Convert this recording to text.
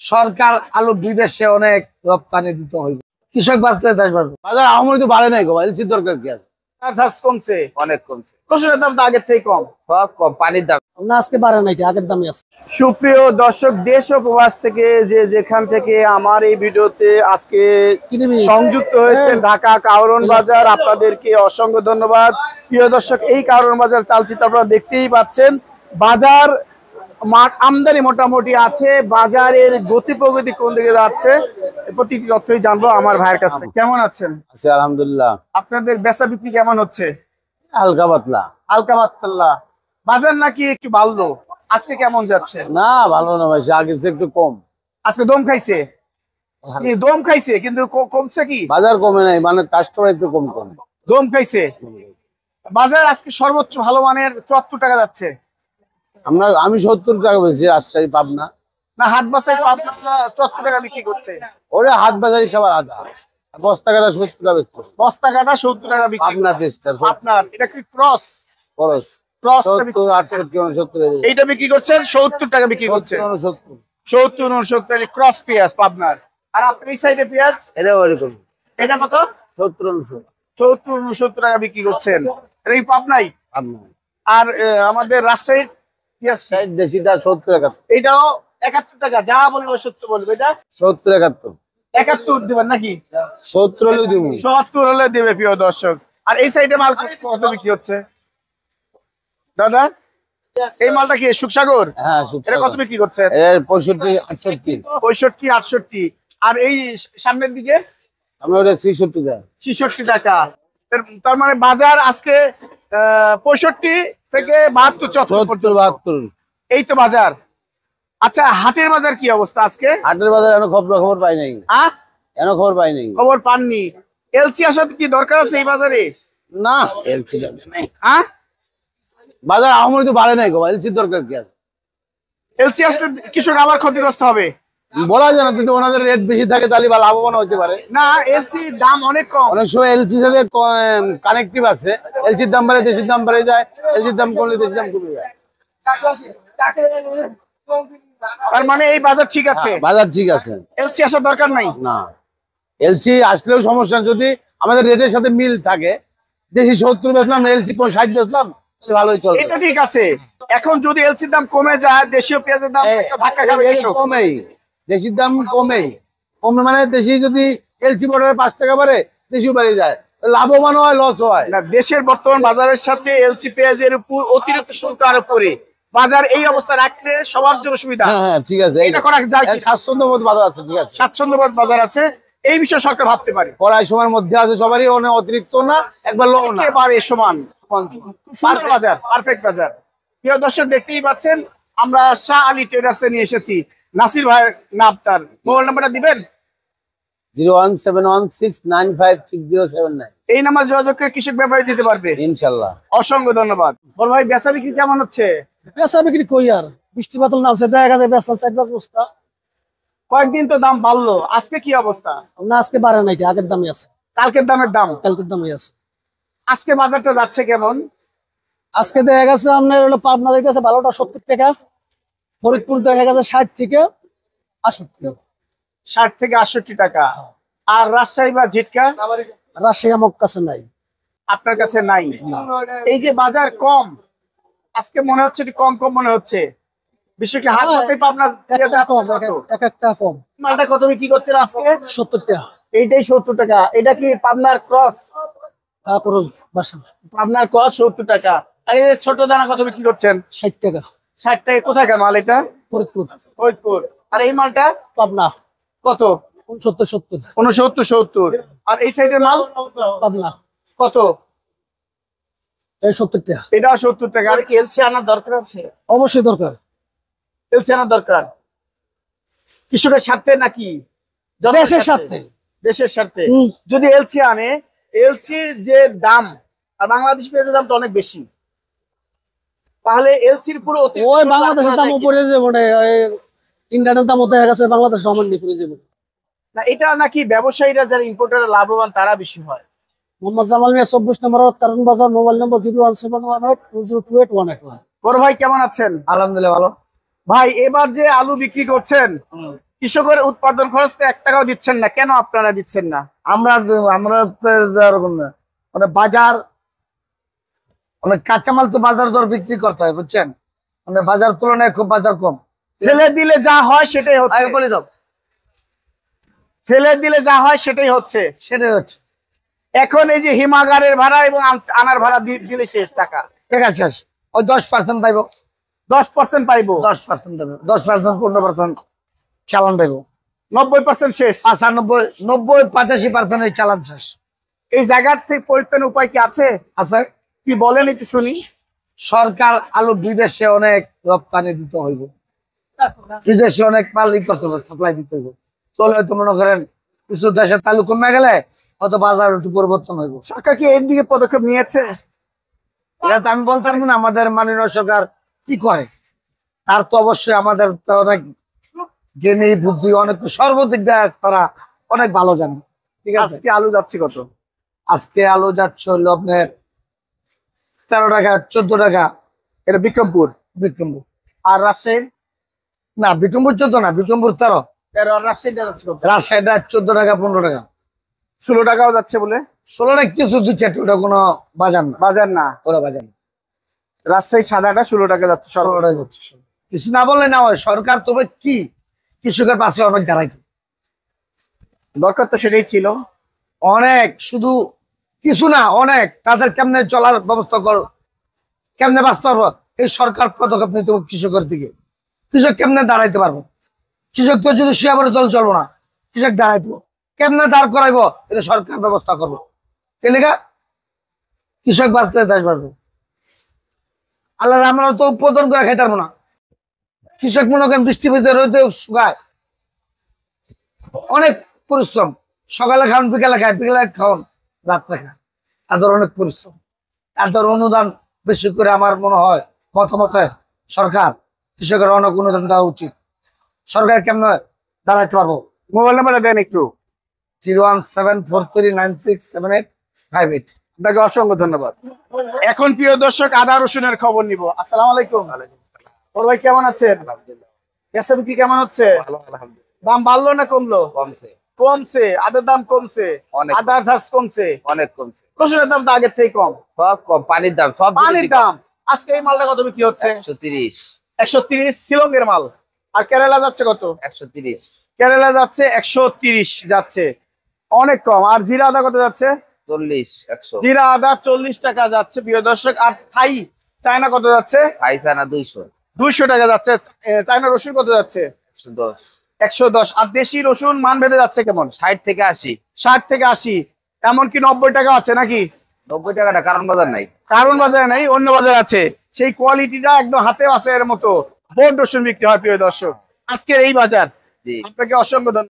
সরকার আলু বিদেশে অনেক রপ্তানি দিতে হইবে, কৃষক বাঁচতে দেশ বাঁচবে। বাজার আহামরি তো বাড়ে নাই গো, এলসির দরকার কি আছে? কমছে, অনেক কমছে, রসুনের দাম তো আগের থেকে কম। সব কম, পানির দাম না আজকে বাড়ে নাই, আগের দামই আছে। সুপ্রিয় দর্শক, দেশ ও প্রবাস থেকে যেখান থেকে আমার এই ভিডিওতে আজকে সংযুক্ত হয়েছে ঢাকা কাউরন বাজার, আপনাদেরকে অসংখ্য ধন্যবাদ। প্রিয় দর্শক, এই কাউরন বাজার চালচিত্র আপনারা দেখতেই পাচ্ছেন। বাজার আমদানি মোটামুটি আছে, বাজারের গতি প্রগতি কোন দিকে যাচ্ছে প্রতিটি তথ্যই জানবো আমার ভাইয়ের কাছ থেকে। কেমন আছেন? আচ্ছা, আলহামদুলিল্লাহ। আপনাদের বেচা বিক্রি কেমন হচ্ছে? হালকা পাতলা। হালকা পাতলা। বাজার নাকি একটু বাড়লো, আজকে কেমন যাচ্ছে? না ভালো না ভাই, আগের থেকে একটু কম। আজকে দম খাইছে, দম খাইছে কিন্তু কমছে কি? বাজার কমে নাই, মানে কাস্টমার একটু কম কম দম খাইছে। বাজার আজকে সর্বোচ্চ ভালো মানের 74 টাকা যাচ্ছে। আমি 70 টাকা বেশি, রাজশাহী পাবনা না হাট বাসায় 74 টাকা বিক্রি করছে। ওরে হাট বাজার হিসাবে আধা, বস্তা কাটা 70 টাকা বেশি, বস্তা কাটা 70 টাকা বিক্রি। পাবনা তেস্টার আপনার এটা কি ক্রস? খরচ ক্রস 70 68 69 এইটা বিক্রি করছেন 70 টাকা বিক্রি করছে। 70 69 ক্রস পেঁয়াজ পাবনার। আর আপনি এই সাইডে পেঁয়াজ এটা ওরকম, এটা কত? 70 69 70 69 টাকা বিক্রি করছেন। এটা কি পাবনাই? পাবনা। আর আমাদের রাজশাহীর পেঁয়াজ দেশিটা 70 টাকা, এটাও 71 টাকা। যা বলবো সত্য বলবে। এটা 70 71 71 দিবেন নাকি? 70 হলেও দিব, 70 হলে দেবে প্রিয় দর্শক। আর এই সাইডে মাল কত বিক্রি হচ্ছে দাদা? এই মালটা কি সুখসাগর? হ্যাঁ এটা কত বিক্রি করছে? 65 68 65 68। আর এই সামনের দিকে আমরা ওটা 66 টাকা। 66 টাকা। তার মানে বাজার আজকে 65 থেকে 72 74 72। এই তো বাজার। আচ্ছা, হাটের বাজার কি অবস্থা আজকে? হাটের বাজার এখনো খবর পাই নাই, এখনো খবর পাই নাই, খবর পাননি। এলসি আসাতে কি দরকার আছে এই বাজারে? না এলসি নাই, বাজার আহামরি তো বাড়ে নাই গো, এলসির দরকার কি আছে? এলসি আসলে কৃষক আবার ক্ষতিগ্রস্ত হবে। বলা যায় না, কিন্তু ওনাদের রেট বেশি থাকে তাহলে বা লাভবান হতে পারে। না, এলসি দাম অনেক কম। অনেক সময় এলসির সাথে কানেক্টিভ আছে, এলসির দাম বাড়ে দেশের দাম বেড়ে যায়, এলসির দাম কমলে দেশের দাম কমে যায়। তার মানে এই বাজার ঠিক আছে, বাজার ঠিক আছে, এলসি আসার দরকার নাই। না এলসি আসলেও সমস্যা, যদি আমাদের রেটের সাথে মিল থাকে, দেশি 70 বেচলাম, এলসি 60 বেচলাম, তাহলে ভালোই চলবে। এটা ঠিক আছে। এখন যদি এলসির দাম কমে যায়, দেশীয় পেঁয়াজের দাম ধাক্কা খাবে কৃষক। কমেই দেশির দাম কমে মানে দেশি যদি এলসি বর্ডারে 5 টাকা বাড়ে, দেশিও বেড়ে যায়, লাভবান হয় লস হয় না। দেশের বর্তমান বাজারের সাথে এলসি পেঁয়াজের উপর অতিরিক্ত শুল্ক আরোপ করে বাজার এই অবস্থা রাখলে সবার জন্য সুবিধা। হ্যাঁ ঠিক আছে, এটা করা যায় কি? স্বাচ্ছন্দ্যবোধ বাজার আছে, ঠিক আছে, স্বাচ্ছন্দ্যবোধ বাজার আছে, এই বিষয়ে সরকার ভাবতে পারে। কড়াই সময়ের মধ্যে আছে, সবারই অনেক অতিরিক্ত না, একবার লো না, একেবারে সমান বাজার, পারফেক্ট বাজার। প্রিয় দর্শক, দেখতেই পাচ্ছেন আমরা শাহ আলী ট্রেডার্সে নিয়ে এসেছি। নাসির ভাইয়ের নাম, তার মোবাইল নাম্বারটা দিবেন? 01716956079। এই নাম্বার যোগাযোগ করে কৃষক ব্যাপারে দিতে পারবে ইনশাল্লাহ। অসংখ্য ধন্যবাদ। বড় ভাই, বেচা বিক্রি কেমন হচ্ছে? বেচা বিক্রি কই আর, বৃষ্টি বাদল নামছে, দেখা যায় বেচলাম 4-5 বস্তা। কয়েকদিন তো দাম বাড়লো, আজকে কি অবস্থা? না আজকে বাড়ে নাই, আগের দামই আছে। কালকের দামের দাম কালকের দামই আছে। আজকে বাজারটা যাচ্ছে কেমন? আজকে দেখা গেছে আপনার হলো পাবনা যাইতেছে ভালোটা 70 টাকা, ফরিদপুর দেখা গেছে 60 থেকে 68, 60 থেকে 68 টাকা। আর রাজশাহী বা ঝিটকা রাজশাহী আমার কাছে নাই। আপনার কাছে নাই? এই যে বাজার কম, আজকে মনে হচ্ছে কম কম মনে হচ্ছে। বিশেষ করে হাট বাসায় পাবনা এক একটা কম। মালটা কত বিক্রি করছেন আজকে? 70 টাকা। এইটাই 70 টাকা। এটা কি পাবনার ক্রস? তারপর বাসা পাবনার ক্রস 70 টাকা। আর এই ছোট দানা কত বিক্রি করছেন? 60 টাকা। 60 টাকা। কোথায় মাল এটা? ফরিদপুর। ফরিদপুর। আর এই মালটা পাবনা কত? 69-70। 69-70। আর এই সাইডের মাল পাবনা কত? এই 70 টাকা। এটাও 70 টাকা। আর কি এলসি আনার দরকার আছে? অবশ্যই দরকার, এলসি আনার দরকার। কৃষকের স্বার্থে নাকি দেশের স্বার্থে? দেশের স্বার্থে। যদি এলসি আনে, এলসির যে দাম আর বাংলাদেশ পেঁয়াজের দাম তো অনেক বেশি, তাহলে এলসির পুরো ওই বাংলাদেশের দাম উপরে যাবে, মানে ইন্ডিয়ানের দাম দেখা গেছে বাংলাদেশ সামান্য উপরে যাবে না। এটা নাকি ব্যবসায়ীরা যারা ইম্পোর্টার লাভবান তারা বেশি হয়। মোহাম্মদ জামাল মিয়া 24 নম্বর কারণ বাজার, মোবাইল নম্বর 01718202818। বড় ভাই কেমন আছেন? আলহামদুলিল্লাহ ভালো। ভাই, এবার যে আলু বিক্রি করছেন কৃষকের উৎপাদন খরচ তো 1 টাকাও দিচ্ছেন না, কেন আপনারা দিচ্ছেন না? আমরা আমরা তো এরকম না, মানে বাজার অনেক কাঁচামাল তো বাজার দর বিক্রি করতে হয়, বুঝছেন, মানে বাজার তুলনায় খুব বাজার কম। ছেলে দিলে যা হয় সেটাই হচ্ছে, আগে বলে দাও, ছেলে দিলে যা হয় সেটাই হচ্ছে। সেটাই হচ্ছে। এখন এই যে হিমাগারের ভাড়া এবং আনার ভাড়া দিলে শেষ টাকা, ঠিক আছে, ওই 10% পাইবো, 10% পাইবো, 10% দেবে, 10% 15% চালান পাইবো, 90% শেষ। 90-85% এই চালান শেষ। এই জায়গার থেকে পরিত্রাণ উপায় কি আছে? আচ্ছা, কি বলেন একটু শুনি। সরকার আলু বিদেশে অনেক রপ্তানি দিতে হইব, বিদেশে অনেক মাল করতে হবে, সাপ্লাই দিতে হইব, তাহলে হয়তো মনে করেন কিছু দেশের তালু কমে গেলে হয়তো বাজার একটু পরিবর্তন হইব। সরকার কি এর দিকে পদক্ষেপ নিয়েছে? এটা তো আমি বলতে পারবো না আমাদের মাননীয় সরকার কি করে, তার তো অবশ্যই আমাদের তো অনেক জ্ঞানী বুদ্ধি, অনেক সর্বদিক দিয়ে তারা অনেক ভালো জানে। ঠিক আছে, আজকে আলু যাচ্ছে কত? আজকে আলু যাচ্ছে হলো আপনার 13 টাকা 14 টাকা, এটা বিক্রমপুর। বিক্রমপুর। আর রাজশাহীর? না, বিক্রমপুর 14 না, বিক্রমপুর 13। রাজশাহীটা যাচ্ছে কত? রাজশাহীটা 14 টাকা 15 টাকা, 16 টাকাও যাচ্ছে বলে। 16 টাকা কিছু দিচ্ছে, ওটা কোনো বাজার না, বাজার না, ওরা বাজার না। রাজশাহী সাদাটা 16 টাকা যাচ্ছে 16 টাকা যাচ্ছে। কিছু না বললে না হয়, সরকার তবে কি কৃষকের পাশে অনেক দাঁড়াইতে, দরকার তো সেটাই ছিল। অনেক, শুধু কিছু না অনেক, তাদের কেমনে চলার ব্যবস্থা করো, কেমনে বাঁচতে পারবো, এই সরকার পদক্ষেপ নিতে হবে কৃষকের দিকে। কৃষক কেমনে দাঁড়াইতে পারবো, কৃষক তো যদি শুয়ে চল চলবো না, কৃষক দাঁড়াইবো কেমনে, দাঁড় করাইবো, এটা সরকার ব্যবস্থা করবো। কেলেগা কৃষক বাঁচতে দেশ বাড়বো। আল্লাহ আমরা তো উৎপাদন করে খাইতে পারবো না, কৃষক মনে করেন বৃষ্টি ভেজে রোদে শুকায়, অনেক পরিশ্রম, সকালে খাওয়ান বিকালে খায়, বিকালে খাওয়ান রাত্রে খায়, তাদের অনেক পরিশ্রম, তাদের অনুদান বেশি করে আমার মনে হয় মতামতে সরকার কৃষকের অনেক অনুদান দেওয়া উচিত। সরকার কেমন দাঁড়াইতে পারবো? মোবাইল নাম্বারটা দেন একটু। 01743967858। আপনাকে অসংখ্য ধন্যবাদ। এখন প্রিয় দর্শক আদা রসুনের খবর নিব। আসসালামু আলাইকুম। ওর ভাই কেমন আছেন? বেচা বিক্রি কেমন হচ্ছে? দাম বাড়লো না কমলো? কমছে, আদার দাম কমছে, আদার ঝাঁজ কমছে, অনেক কমছে, রসুনের দাম তো আগের থেকে কম। সব কম, পানির দাম সব পানির দাম আজকে এই মালটা কত বিক্রি হচ্ছে? 130, 130 শিলংয়ের মাল। আর কেরালা যাচ্ছে কত? 130, কেরালা যাচ্ছে 130 যাচ্ছে, অনেক কম। আর জিরা আদা কত যাচ্ছে? 40, 100, জিরা আদা 40 টাকা যাচ্ছে প্রিয় দর্শক। আর থাই চায়না কত যাচ্ছে? পাইসানা 200, 200 টাকা যাচ্ছে। চায়না রসুন কত যাচ্ছে? 110, 110। আর দেশি রসুন মান ভেদে যাচ্ছে কেমন? 60 থেকে 80, 60 থেকে 80, এমনকি 90 টাকা আছে নাকি? 90 টাকাটা কারণ বাজার নাই, কারণ বাজারে নাই, অন্য বাজার আছে। সেই কোয়ালিটিটা একদম হাতে আছে এর মতো বোর্ড রসুন বিক্রি হয় প্রিয় দর্শক। আজকের এই বাজার। জি। আপনাকে অসংখ্য ধন্যবাদ।